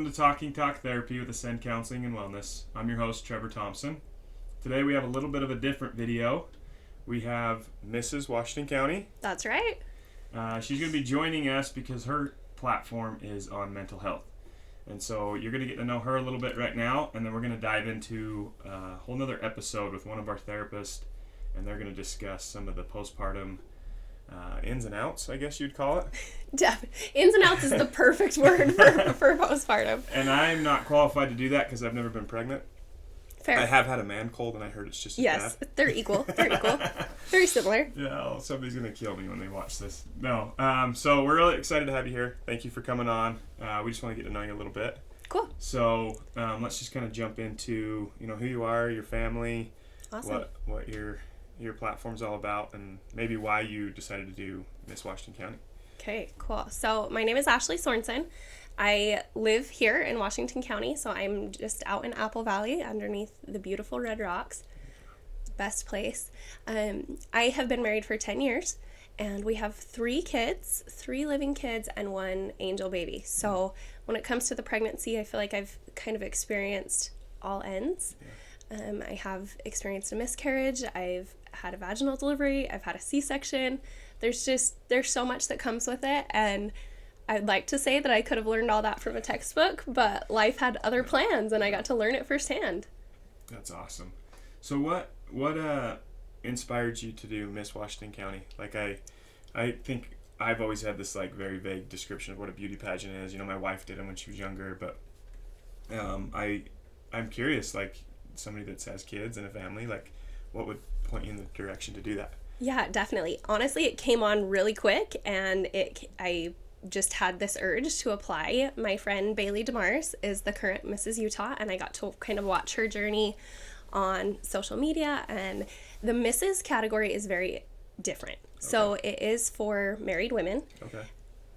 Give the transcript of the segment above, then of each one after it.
to Talking Talk Therapy with Ascend Counseling and Wellness. I'm your host, Trevor Thompson. Today we have a little bit of a different video. We have Mrs. Washington County. That's right. She's going to be joining us because her platform is on mental health. And so you're going to get to know her a little bit right now, and then we're going to dive into a whole nother episode with one of our therapists, and they're going to discuss some of the postpartum ins and outs, I guess you'd call it. Ins and outs is the perfect word for postpartum. And I'm not qualified to do that because I've never been pregnant. Fair. I have had a man cold, and I heard it's just as yes, bad. they're equal. They're equal. Very similar. Yeah, well, somebody's going to kill me when they watch this. No. So we're really excited to have you here. Thank you for coming on. We just want to get to know you a little bit. Cool. So let's just kind of jump into, who you are, your family, Awesome. what your platform's all about, and maybe why you decided to do Miss Washington County. Okay, cool. So my name is Ashley Sorensen. I live here in Washington County, so I'm just out in Apple Valley underneath the beautiful Red Rocks. Best place. I have been married for 10 years, and we have 3 kids, 3 living kids, and 1 angel baby. So when it comes to the pregnancy, I feel like I've kind of experienced all ends. Yeah. I have experienced a miscarriage, I've had a vaginal delivery, I've had a C-section. There's so much that comes with it, and I'd like to say that I could have learned all that from a textbook, but life had other plans, and I got to learn it firsthand. That's awesome. So what inspired you to do Miss Washington County? Like I think I've always had this like very vague description of what a beauty pageant is. My wife did them when she was younger, but I'm curious, like somebody that has kids and a family, like what would point you in the direction to do that? Yeah, definitely. Honestly, it came on really quick, and I just had this urge to apply. My friend Bailey DeMars is the current Mrs. Utah, and I got to kind of watch her journey on social media, and the Mrs. category is very different. Okay. So it is for married women,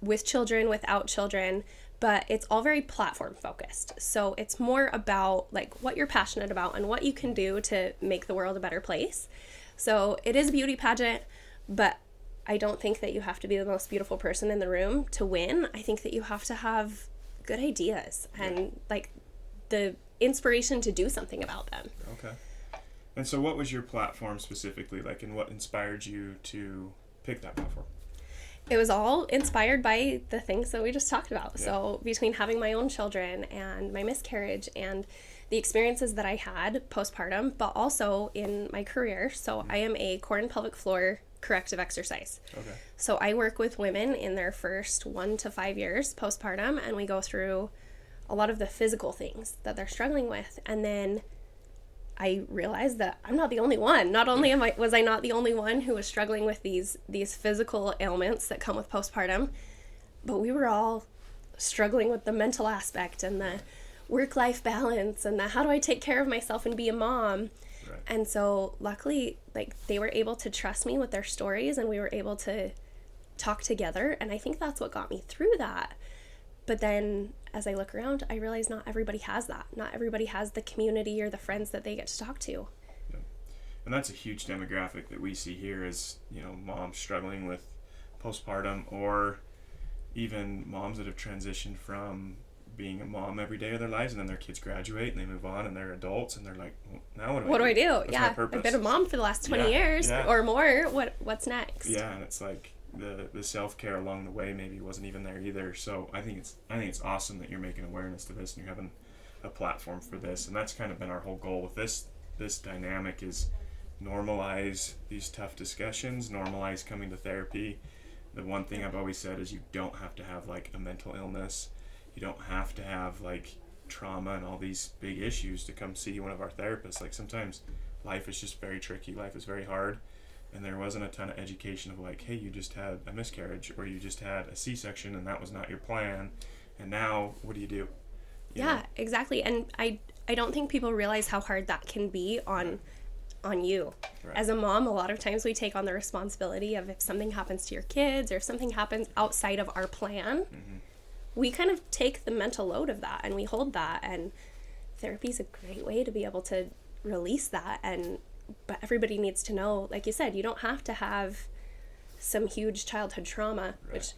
with children, without children, but it's all very platform focused. So it's more about like what you're passionate about and what you can do to make the world a better place. So it is a beauty pageant, but I don't think that you have to be the most beautiful person in the room to win. I think that you have to have good ideas and like the inspiration to do something about them. Okay. And so what was your platform specifically like, and what inspired you to pick that platform? It was all inspired by the things that we just talked about. Yeah. So between having my own children and my miscarriage and the experiences that I had postpartum, but also in my career. So I am a core and pelvic floor corrective exercise. Okay. So I work with women in their first 1 to 5 years postpartum, and we go through a lot of the physical things that they're struggling with. And then I realized that I'm not the only one. Not only was I not the only one who was struggling with these physical ailments that come with postpartum, but we were all struggling with the mental aspect and the work-life balance and the how do I take care of myself and be a mom. Right. And so luckily, like, they were able to trust me with their stories, and we were able to talk together, and I think that's what got me through that. But then as I look around, I realize not everybody has that. Not everybody has the community or the friends that they get to talk to. Yeah. And that's a huge demographic that we see here is, moms struggling with postpartum, or even moms that have transitioned from being a mom every day of their lives, and then their kids graduate and they move on and they're adults, and they're like, well, now what do I do? What's my purpose? I've been a mom for the last 20 years or more. What's next? Yeah, and it's like the self-care along the way maybe wasn't even there either. So I think it's awesome that you're making awareness to this and you're having a platform for this, and that's kind of been our whole goal with this dynamic is normalize these tough discussions, normalize coming to therapy. The one thing I've always said is you don't have to have like a mental illness. You don't have to have like trauma and all these big issues to come see one of our therapists. Like sometimes life is just very tricky. Life is very hard. And there wasn't a ton of education of like, hey, you just had a miscarriage or you just had a C-section and that was not your plan. And now what do you do? You know? Exactly. And I don't think people realize how hard that can be on you. Right. As a mom, a lot of times we take on the responsibility of if something happens to your kids or if something happens outside of our plan, we kind of take the mental load of that and we hold that. And therapy is a great way to be able to release that. But everybody needs to know, like you said, you don't have to have some huge childhood trauma, which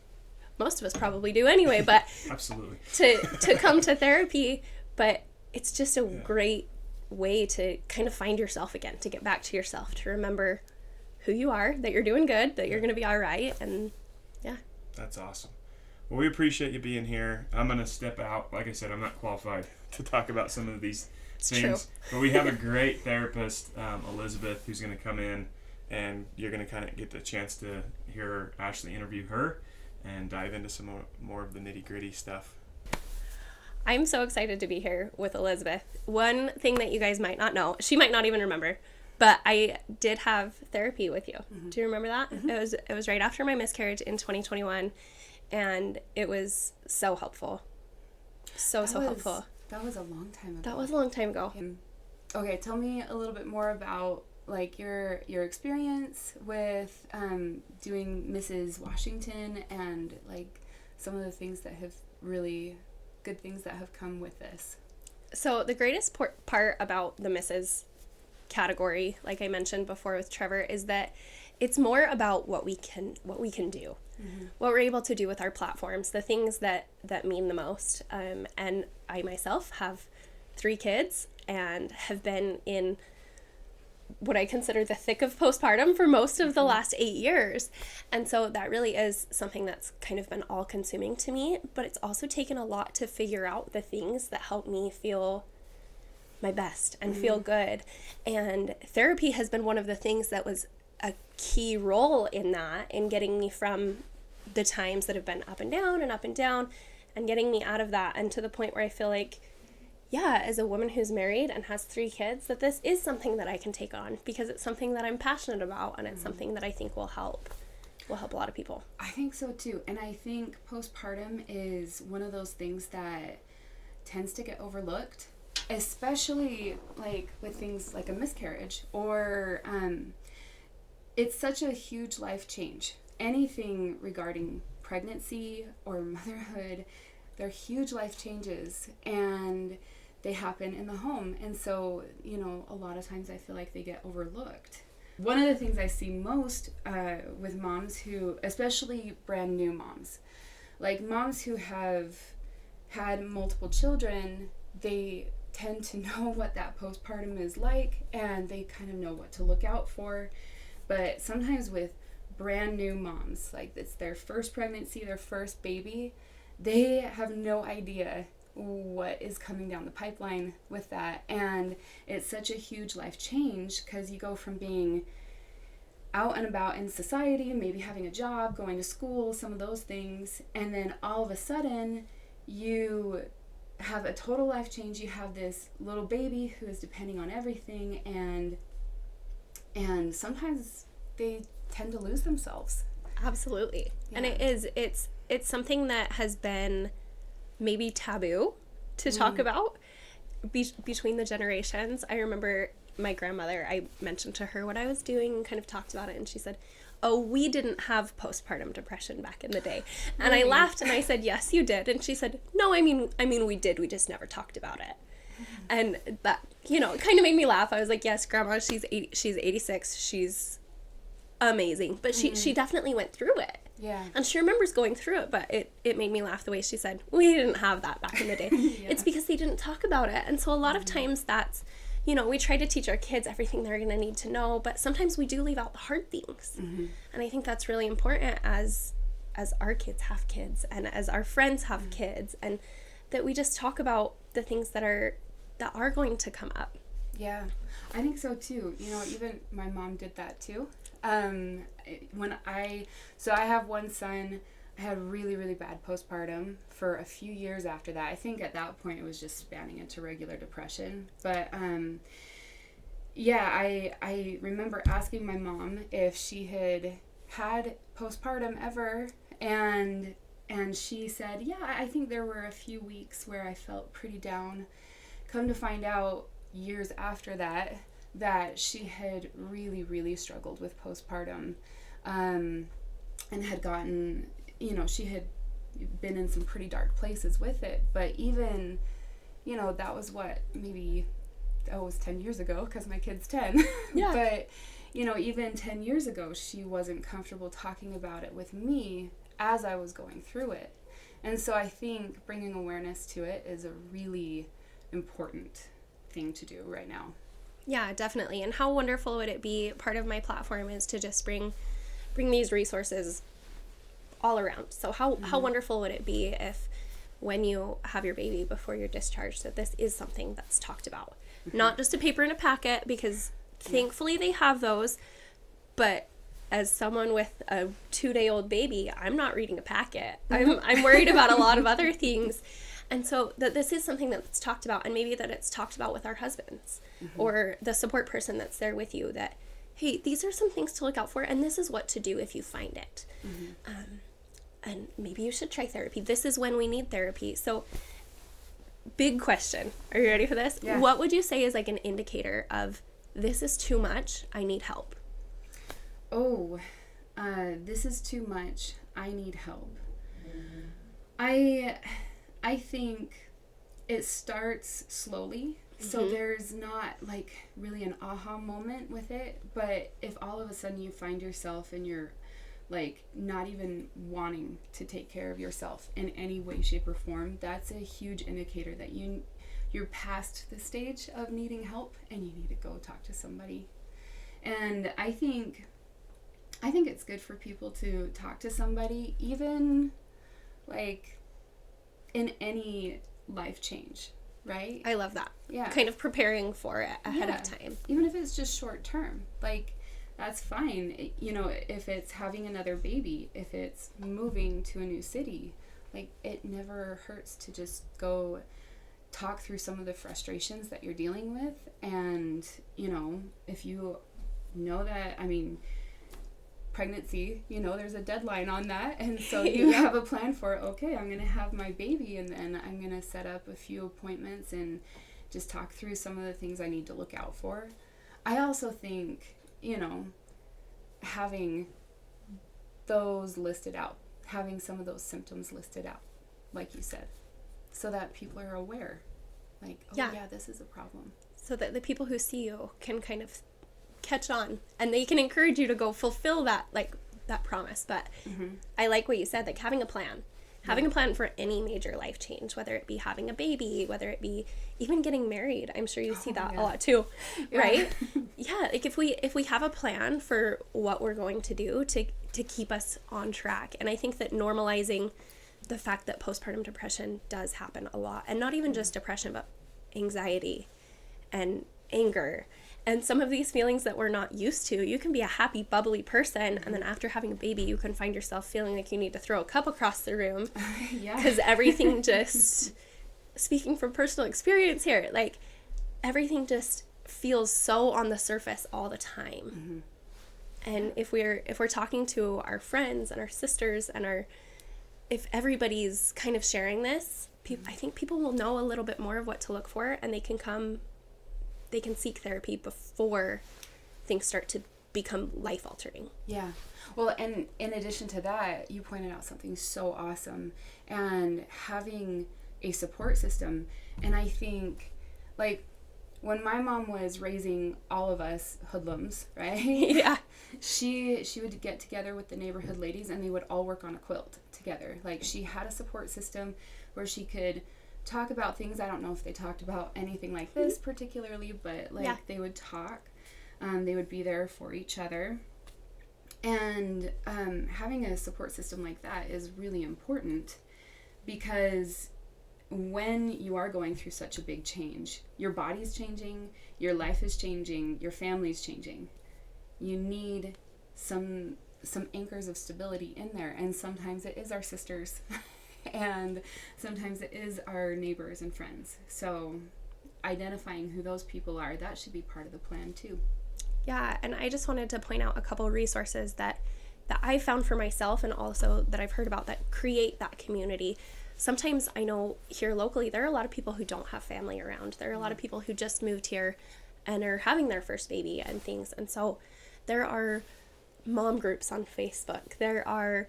most of us probably do anyway, but Absolutely. to come to therapy, but it's just a great way to kind of find yourself again, to get back to yourself, to remember who you are, that you're doing good, that you're going to be all right. And yeah. That's awesome. Well, we appreciate you being here. I'm going to step out. Like I said, I'm not qualified to talk about some of these things. True. But we have a great therapist, Elizabeth, who's going to come in, and you're going to kind of get the chance to hear Ashley interview her and dive into some more of the nitty-gritty stuff. I'm so excited to be here with Elizabeth. One thing that you guys might not know, she might not even remember, but I did have therapy with you. Mm-hmm. Do you remember that? Mm-hmm. It was right after my miscarriage in 2021, and it was so helpful. So helpful. That was a long time ago. That was a long time ago. Okay, tell me a little bit more about like your experience with doing Mrs. Washington, and like some of the things that have really good things that have come with this. So the greatest part about the Mrs. category, like I mentioned before with Trevor, is that it's more about what we can do, mm-hmm. what we're able to do with our platforms, the things that mean the most. And I myself have 3 kids and have been in what I consider the thick of postpartum for most of the last 8 years. And so that really is something that's kind of been all consuming to me, but it's also taken a lot to figure out the things that help me feel my best and feel good. And therapy has been one of the things that was a key role in that, in getting me from the times that have been up and down and getting me out of that, and to the point where I feel like, yeah, as a woman who's married and has 3 kids, that this is something that I can take on because it's something that I'm passionate about, and it's something that I think will help a lot of people. I think so too. And I think postpartum is one of those things that tends to get overlooked, especially like with things like a miscarriage, or it's such a huge life change. Anything regarding pregnancy or motherhood, they're huge life changes, and they happen in the home. And so, you know, a lot of times I feel like they get overlooked. One of the things I see most with moms who, especially brand new moms, like moms who have had multiple children, they tend to know what that postpartum is like, and they kind of know what to look out for. But sometimes with brand new moms, like it's their first pregnancy, their first baby, they have no idea what is coming down the pipeline with that. And it's such a huge life change, because you go from being out and about in society, maybe having a job, going to school, some of those things, and then all of a sudden you have a total life change. You have this little baby who is depending on everything, and sometimes they tend to lose themselves. Absolutely. Yeah. And it's something that has been maybe taboo to talk about between the generations. I remember my grandmother, I mentioned to her what I was doing and kind of talked about it, and she said, "Oh, we didn't have postpartum depression back in the day." And I laughed and I said, "Yes, you did." And she said, "No, I mean we did. We just never talked about it." And that, you know, it kind of made me laugh. I was like, "Yes, Grandma, she's 86. She's amazing." But she definitely went through it. Yeah. And she remembers going through it, but it made me laugh the way she said, "We didn't have that back in the day." Yeah. It's because they didn't talk about it. And so a lot of times that's, you know, we try to teach our kids everything they're going to need to know, but sometimes we do leave out the hard things. Mm-hmm. And I think that's really important as our kids have kids, and as our friends have kids, and that we just talk about the things that are going to come up. Yeah, I think so too. You know, even my mom did that too. So I have one son. I had really, really bad postpartum for a few years after that. I think at that point it was just spanning into regular depression. But I remember asking my mom if she had postpartum ever, and she said, "Yeah, I think there were a few weeks where I felt pretty down." Come to find out years after that she had really, really struggled with postpartum, and had gotten, you know, she had been in some pretty dark places with it. But even, you know, that was it was 10 years ago, because my kid's 10. Yeah. But, you know, even 10 years ago, she wasn't comfortable talking about it with me as I was going through it. And so I think bringing awareness to it is a really important thing to do right now. Yeah, definitely. And how wonderful would it be? Part of my platform is to just bring these resources all around. So how wonderful would it be if when you have your baby before you're discharged, that this is something that's talked about, not just a paper in a packet, because thankfully they have those, but as someone with a 2-day-old baby, I'm not reading a packet. I'm worried about a lot of other things. And so that this is something that's talked about, and maybe that it's talked about with our husbands or the support person that's there with you, that, hey, these are some things to look out for, and this is what to do if you find it. And maybe you should try therapy. This is when we need therapy. So big question. Are you ready for this? Yeah. What would you say is like an indicator of this is too much, I need help? Oh, this is too much, I need help. I think it starts slowly. So there's not like really an aha moment with it. But if all of a sudden you find yourself and you're like not even wanting to take care of yourself in any way, shape, or form, that's a huge indicator that you're past the stage of needing help and you need to go talk to somebody. And I think it's good for people to talk to somebody, even like in any life change, right? I love that. Yeah. Kind of preparing for it ahead of time. Even if it's just short term, like that's fine. You know, if it's having another baby, if it's moving to a new city, like it never hurts to just go talk through some of the frustrations that you're dealing with. And, you know, if you know that, I mean, pregnancy, you know, there's a deadline on that, and so you have a plan for, okay, I'm gonna have my baby, and then I'm gonna set up a few appointments and just talk through some of the things I need to look out for. I also think, you know, having those listed out, having some of those symptoms listed out, like you said, so that people are aware, like, oh yeah, this is a problem, so that the people who see you can kind of catch on, and they can encourage you to go fulfill that, like, that promise. But I like what you said, like having a plan for any major life change, whether it be having a baby, whether it be even getting married. I'm sure you see that a lot too, right? Like if we have a plan for what we're going to do to keep us on track. And I think that normalizing the fact that postpartum depression does happen a lot, and not even just depression, but anxiety and anger and some of these feelings that we're not used to. You can be a happy, bubbly person, and then after having a baby, you can find yourself feeling like you need to throw a cup across the room because everything just, speaking from personal experience here, like everything just feels so on the surface all the time. And if we're talking to our friends and our sisters and if everybody's kind of sharing this, I think people will know a little bit more of what to look for, and they can seek therapy before things start to become life-altering. Yeah. Well, and in addition to that, you pointed out something so awesome, and having a support system. And I think, like, when my mom was raising all of us hoodlums, right? Yeah. She would get together with the neighborhood ladies, and they would all work on a quilt together. Like, she had a support system where she could talk about things. I don't know if they talked about anything like this particularly, but like they would talk. They would be there for each other. And having a support system like that is really important, because when you are going through such a big change, your body's changing, your life is changing, your family's changing. You need some anchors of stability in there, and sometimes it is our sisters and sometimes it is our neighbors and friends. So identifying who those people are, that should be part of the plan too. Yeah, and I just wanted to point out a couple resources that I found for myself, and also that I've heard about, that create that community. Sometimes I know here locally there are a lot of people who don't have family around. There are a lot of people who just moved here and are having their first baby and things. And so there are mom groups on Facebook. There are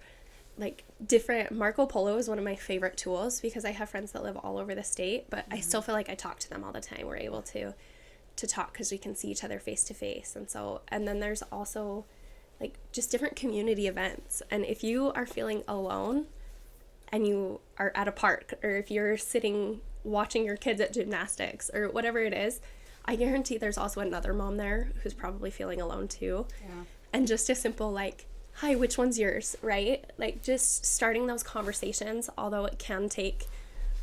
like different, Marco Polo is one of my favorite tools because I have friends that live all over the state, but I still feel like I talk to them all the time. We're able to talk because we can see each other face to face. And then there's also like just different community events. And if you are feeling alone and you are at a park, or if you're sitting watching your kids at gymnastics or whatever it is, I guarantee there's also another mom there who's probably feeling alone too. Yeah. And just a simple like, hi, which one's yours, right? Like just starting those conversations, although it can take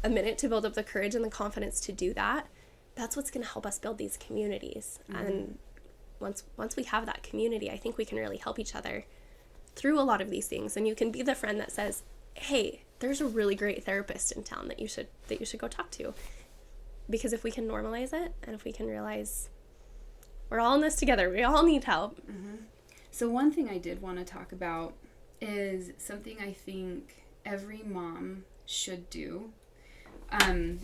a minute to build up the courage and the confidence to do that, that's what's going to help us build these communities. And once we have that community, I think we can really help each other through a lot of these things. And you can be the friend that says, hey, there's a really great therapist in town that you should go talk to. Because if we can normalize it, and if we can realize we're all in this together, we all need help. So one thing I did want to talk about is something I think every mom should do. I don't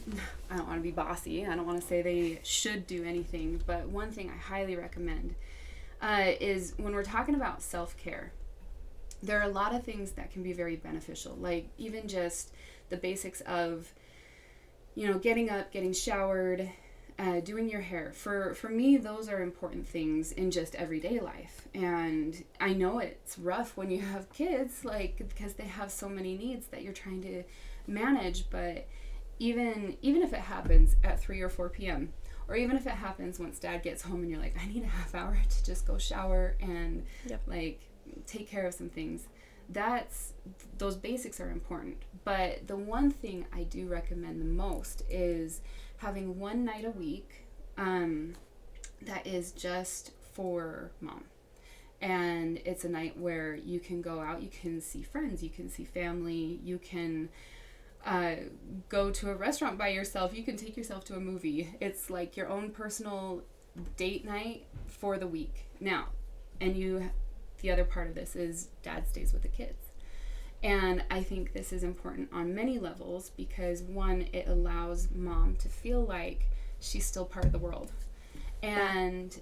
want to be bossy. I don't want to say they should do anything, but one thing I highly recommend is when we're talking about self-care, there are a lot of things that can be very beneficial, like even just the basics of, getting up, getting showered, doing your hair. For me, those are important things in just everyday life. And I know it's rough when you have kids, because they have so many needs that you're trying to manage, but even if it happens at 3 or 4 p.m., or even if it happens once dad gets home and you're like, I need a half hour to just go shower and take care of some things, those basics are important. But the one thing I do recommend the most is having one night a week that is just for mom. And it's a night where you can go out, you can see friends, you can see family, you can go to a restaurant by yourself, you can take yourself to a movie. It's like your own personal date night for the week. Now, the other part of this is dad stays with the kids. And I think this is important on many levels because, one, it allows mom to feel like she's still part of the world. And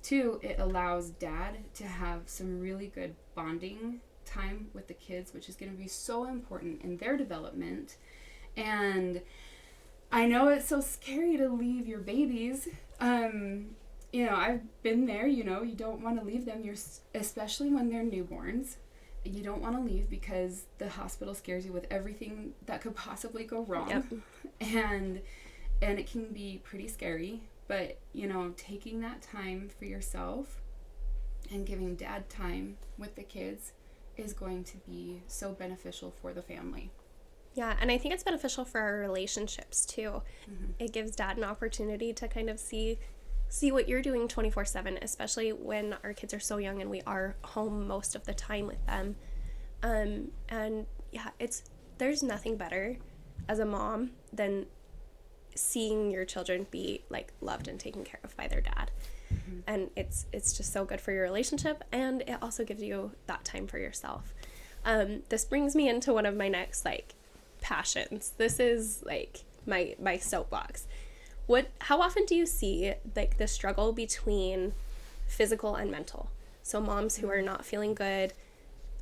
two, it allows dad to have some really good bonding time with the kids, which is going to be so important in their development. And I know it's so scary to leave your babies. I've been there, you don't want to leave them, especially when they're newborns. You don't want to leave because the hospital scares you with everything that could possibly go wrong. Yep. And it can be pretty scary, but, taking that time for yourself and giving dad time with the kids is going to be so beneficial for the family. Yeah, and I think it's beneficial for our relationships too. Mm-hmm. It gives dad an opportunity to kind of see what you're doing 24/7, especially when our kids are so young and we are home most of the time with them. And yeah, there's nothing better as a mom than seeing your children be like loved and taken care of by their dad. Mm-hmm. And it's just so good for your relationship, and it also gives you that time for yourself. This brings me into one of my next passions. This is my soapbox. How often do you see the struggle between physical and mental? So moms who are not feeling good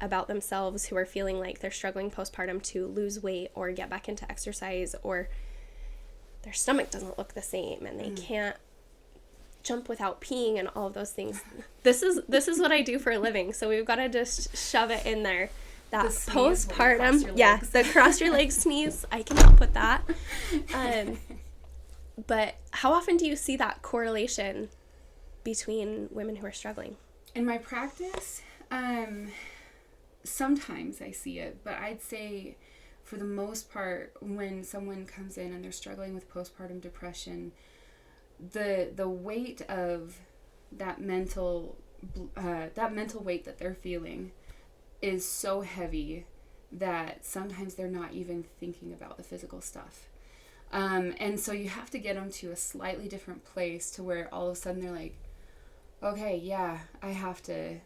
about themselves, who are feeling like they're struggling postpartum to lose weight or get back into exercise, or their stomach doesn't look the same and they can't jump without peeing and all of those things. This is what I do for a living, so we've got to just shove it in there. That postpartum, the cross your legs sneeze, I can help with that. But how often do you see that correlation between women who are struggling? In my practice, sometimes I see it, but I'd say for the most part, when someone comes in and they're struggling with postpartum depression, the weight of that mental weight that they're feeling is so heavy that sometimes they're not even thinking about the physical stuff. And so you have to get them to a slightly different place to where all of a sudden they're like, okay, yeah, I have to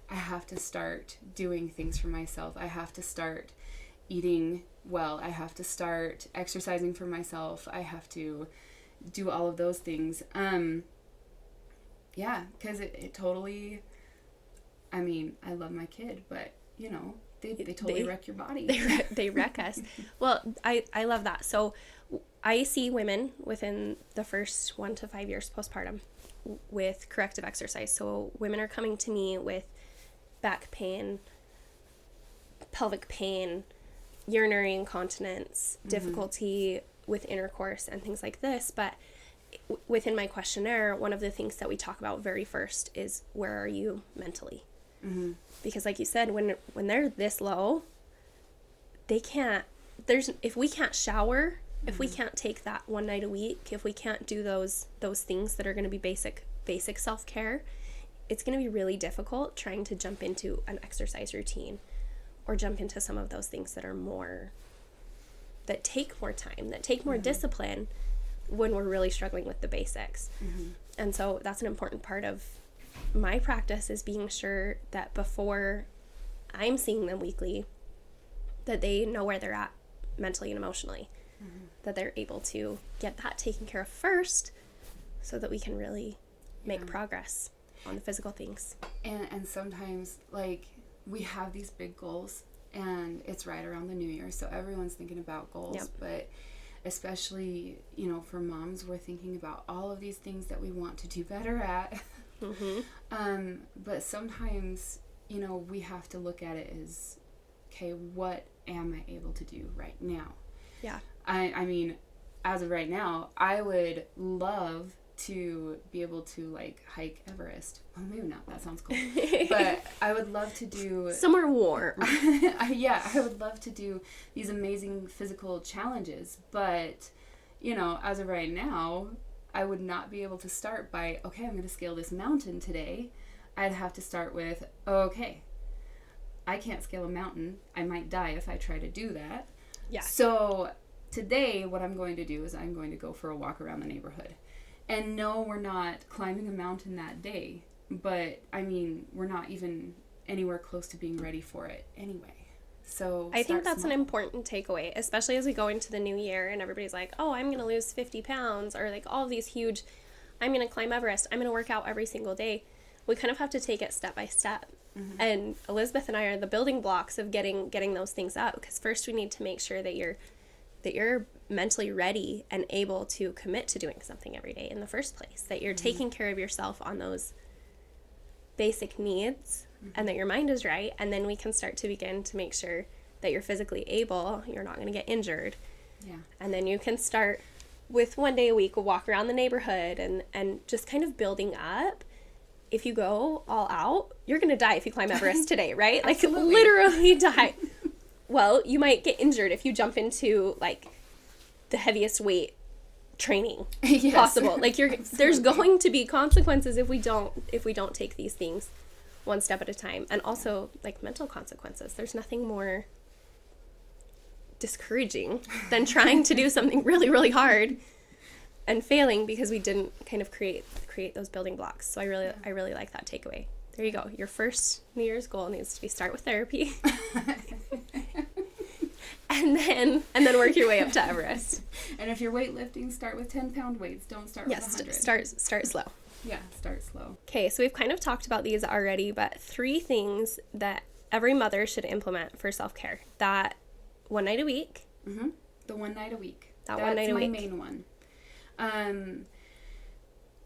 start doing things for myself. I have to start eating well. I have to start exercising for myself. I have to do all of those things. Because it totally, I love my kid, but they totally wreck your body. They wreck us. Well, I love that. So I see women within the first 1 to 5 years postpartum with corrective exercise. So women are coming to me with back pain, pelvic pain, urinary incontinence, difficulty with intercourse, and things like this. But within my questionnaire, one of the things that we talk about very first is, where are you mentally? Because like you said, when they're this low, they can't, if we can't shower, if we can't take that one night a week, if we can't do those things that are going to be basic self-care, it's going to be really difficult trying to jump into an exercise routine or jump into some of those things that take more time, that take more discipline when we're really struggling with the basics. And so that's an important part of my practice, is being sure that before I'm seeing them weekly, that they know where they're at mentally and emotionally, that they're able to get that taken care of first, so that we can really make progress on the physical things. And sometimes, like, we have these big goals, and it's right around the new year, so everyone's thinking about goals. But especially, you know, for moms, we're thinking about all of these things that we want to do better at. But sometimes, you know, we have to look at it as, okay, what am I able to do right now? I mean, as of right now, I would love to be able to, like, hike Everest. Well, maybe not, that sounds cool. But I would love to do somewhere warm. I would love to do these amazing physical challenges. But, you know, as of right now, I would not be able to start by, okay, I'm going to scale this mountain today. I'd have to start with, okay, I can't scale a mountain. I might die if I try to do that. So today, what I'm going to do is I'm going to go for a walk around the neighborhood. And no, we're not climbing a mountain that day. But, I mean, we're not even anywhere close to being ready for it anyway. So I think that's an important takeaway, especially as we go into the new year and everybody's like, oh, I'm going to lose 50 pounds, or like all these huge, I'm going to climb Everest, I'm going to work out every single day. We kind of have to take it step by step. And Elizabeth and I are the building blocks of getting those things up, because first we need to make sure that you're mentally ready and able to commit to doing something every day in the first place, that you're taking care of yourself on those basic needs, and that your mind is right, and then we can start to begin to make sure that you're physically able, you're not going to get injured. And then you can start with one day a week, a walk around the neighborhood, and just kind of building up. If you go all out, you're going to die if you climb Everest today, right? Like, literally die. Well, you might get injured if you jump into, like, the heaviest weight training possible. Like, there's going to be consequences if we don't take these things one step at a time. And also, like, mental consequences. There's nothing more discouraging than trying to do something really, really hard and failing because we didn't kind of create those building blocks. So I really like that takeaway. There you go. Your first New Year's goal needs to be start with therapy. and then work your way up to Everest. And if you're weightlifting, start with 10-pound weights. Don't start with 100. Start slow. Yeah, start slow. Okay, so we've kind of talked about these already, but 3 things that every mother should implement for self-care. That one night a week. The one night a week. That's one night a week. That's my main one.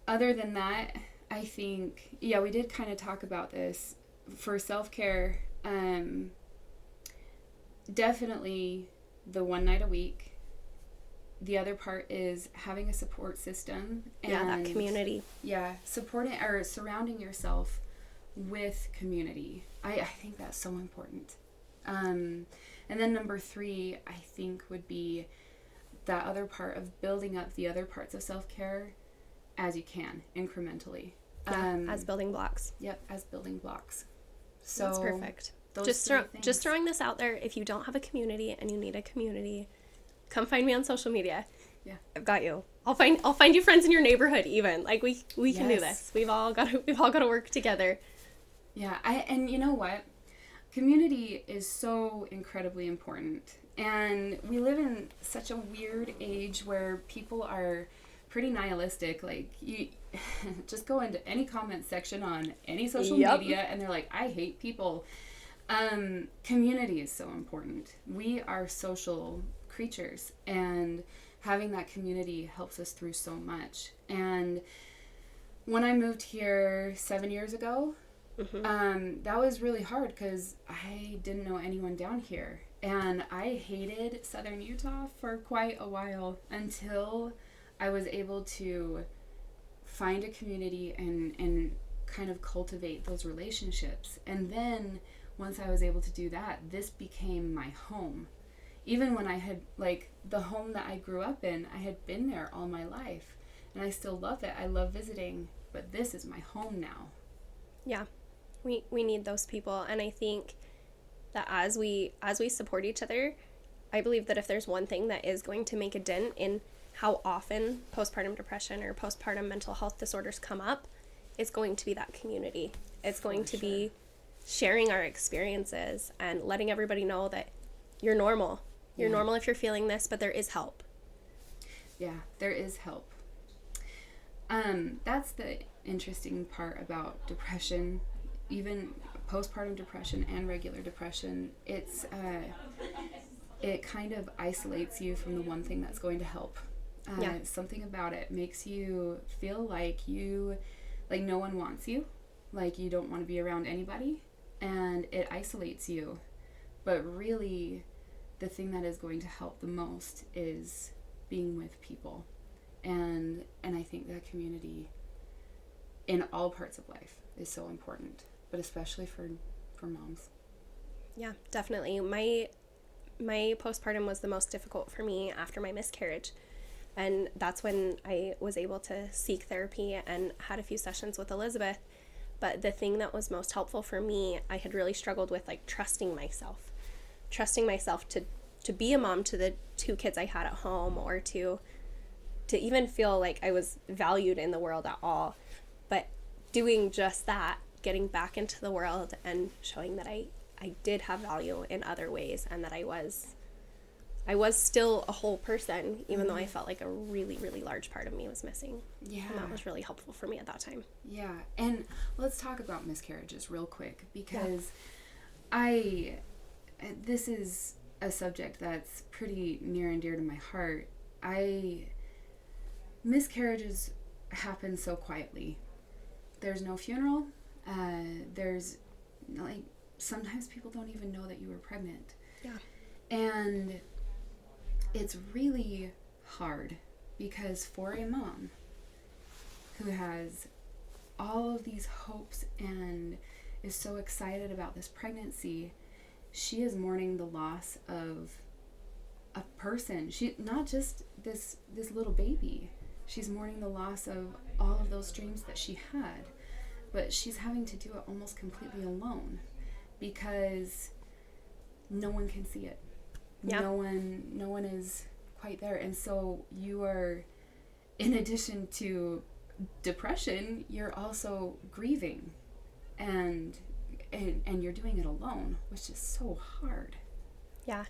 Other than that, I think, we did kind of talk about this. For self-care, definitely the one night a week. The other part is having a support system. And that community. Supporting or surrounding yourself with community. I think that's so important. And then number 3, I think, would be that other part of building up the other parts of self-care as you can, incrementally. As building blocks. Yep, as building blocks. So that's perfect. Just throwing this out there, if you don't have a community and you need a community, come find me on social media. Yeah. I've got you. I'll find you friends in your neighborhood even. Like we can do this. We've all got to work together. Yeah, and you know what? Community is so incredibly important. And we live in such a weird age where people are pretty nihilistic. Like, you just go into any comment section on any social media and they're like, I hate people. Community is so important. We are social creatures, and having that community helps us through so much. And when I moved here 7 years ago, That was really hard because I didn't know anyone down here. And I hated Southern Utah for quite a while until I was able to find a community and kind of cultivate those relationships. And then once I was able to do that, this became my home. Even when I had, like, the home that I grew up in, I had been there all my life. And I still love it. I love visiting. But this is my home now. Yeah. We need those people. And I think that as we support each other, I believe that if there's one thing that is going to make a dent in how often postpartum depression or postpartum mental health disorders come up, it's going to be that community. It's going to be sharing our experiences and letting everybody know that you're normal. You're normal if you're feeling this, but there is help. Yeah, there is help. That's the interesting part about depression, even postpartum depression and regular depression. It kind of isolates you from the one thing that's going to help. Something about it makes you feel like no one wants you, like you don't want to be around anybody, and it isolates you. But really, the thing that is going to help the most is being with people. And I think that community in all parts of life is so important, but especially for moms. Yeah, definitely. My postpartum was the most difficult for me after my miscarriage. And that's when I was able to seek therapy and had a few sessions with Elizabeth. But the thing that was most helpful for me, I had really struggled with, like, trusting myself to be a mom to the 2 kids I had at home, or to even feel like I was valued in the world at all. But doing just that, getting back into the world and showing that I did have value in other ways, and that I was still a whole person, even though I felt like a really, really large part of me was missing. Yeah. And that was really helpful for me at that time. Yeah. And let's talk about miscarriages real quick, because this is a subject that's pretty near and dear to my heart. Miscarriages happen so quietly. There's no funeral. There's, like, sometimes people don't even know that you were pregnant. Yeah. And it's really hard, because for a mom who has all of these hopes and is so excited about this pregnancy, she is mourning the loss of a person. She, not just this little baby. She's mourning the loss of all of those dreams that she had. But she's having to do it almost completely alone, because no one can see it. Yeah. No one is quite there. And so you are, in addition to depression, you're also grieving, and you're doing it alone, which is so hard. Yeah.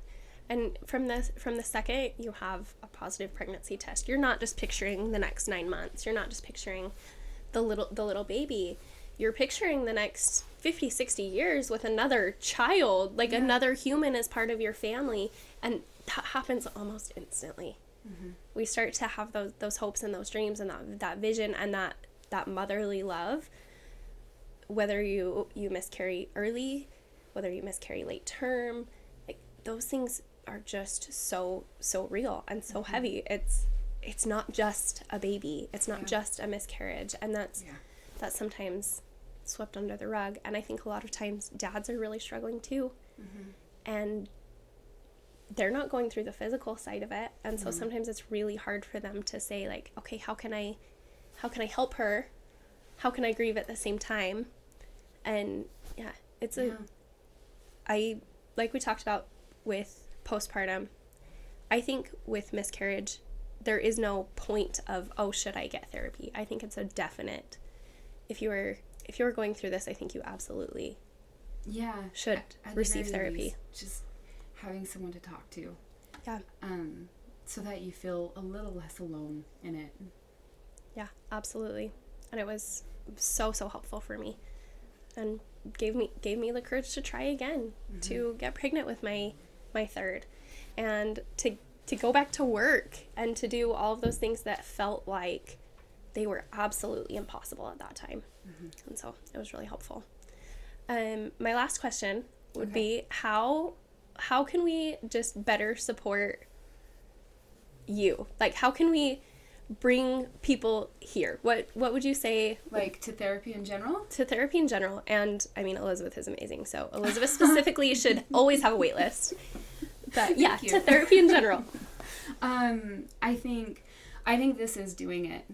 And from the second you have a positive pregnancy test, you're not just picturing the next 9 months. You're not just picturing the little baby. You're picturing the next 50, 60 years with another child, like another human as part of your family. And that happens almost instantly. Mm-hmm. We start to have those hopes and those dreams and that vision and that motherly love. Whether you miscarry early, whether you miscarry late term, like, those things are just so real and so heavy. It's not just a baby. It's not just a miscarriage. And that's sometimes swept under the rug. And I think a lot of times dads are really struggling too. Mm-hmm. And they're not going through the physical side of it. And so sometimes it's really hard for them to say, like, okay, how can I help her? How can I grieve at the same time? And like we talked about with postpartum, I think with miscarriage, there is no point of, oh, should I get therapy? I think it's a definite. If you were going through this, I think you absolutely should receive therapy. Least, just having someone to talk to. Yeah. So that you feel a little less alone in it. Yeah, absolutely. And it was so helpful for me, and gave me the courage to try again, to get pregnant with my third, and to go back to work and to do all of those things that felt like they were absolutely impossible at that time. And so it was really helpful. My last question would Okay. be how can we just better support you? Like, how can we bring people here? What would you say Like to therapy in general? to therapy in general? And I mean, Elizabeth is amazing, so Elizabeth specifically should always have a wait list. But yeah, Thank you. to therapy in general. I think this is doing it.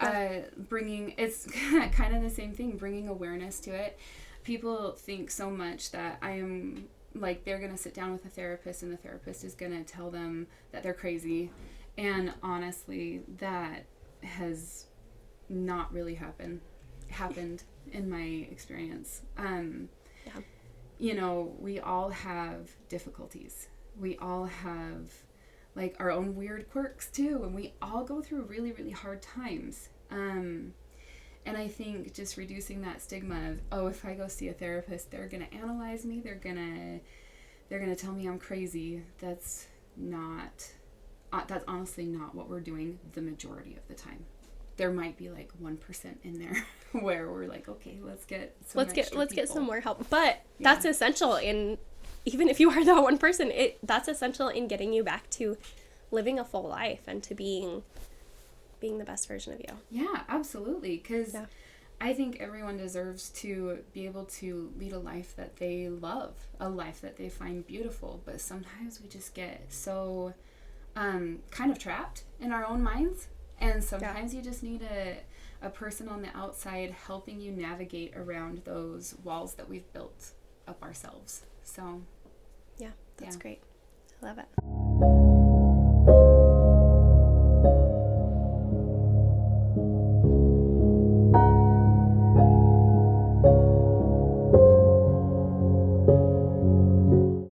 Yeah. Bringing, it's kind of the same thing, bringing awareness to it. People think so much that I am, like, they're going to sit down with a therapist and the therapist is going to tell them that they're crazy. And honestly, that has not really happened in my experience. Yeah. You know, we all have difficulties. We all have like our own weird quirks too, and we all go through really, really hard times. And I think just reducing that stigma of, oh, if I go see a therapist, they're gonna analyze me, they're gonna tell me I'm crazy. That's honestly not what we're doing the majority of the time. There might be like 1% in there where we're like, okay, let's get some more help. But that's essential in, even if you are that one person, that's essential in getting you back to living a full life and to being the best version of you. Yeah, absolutely. Because I think everyone deserves to be able to lead a life that they love, a life that they find beautiful. But sometimes we just get so kind of trapped in our own minds. And sometimes you just need a person on the outside helping you navigate around those walls that we've built up ourselves. So, Yeah, that's great. I love it.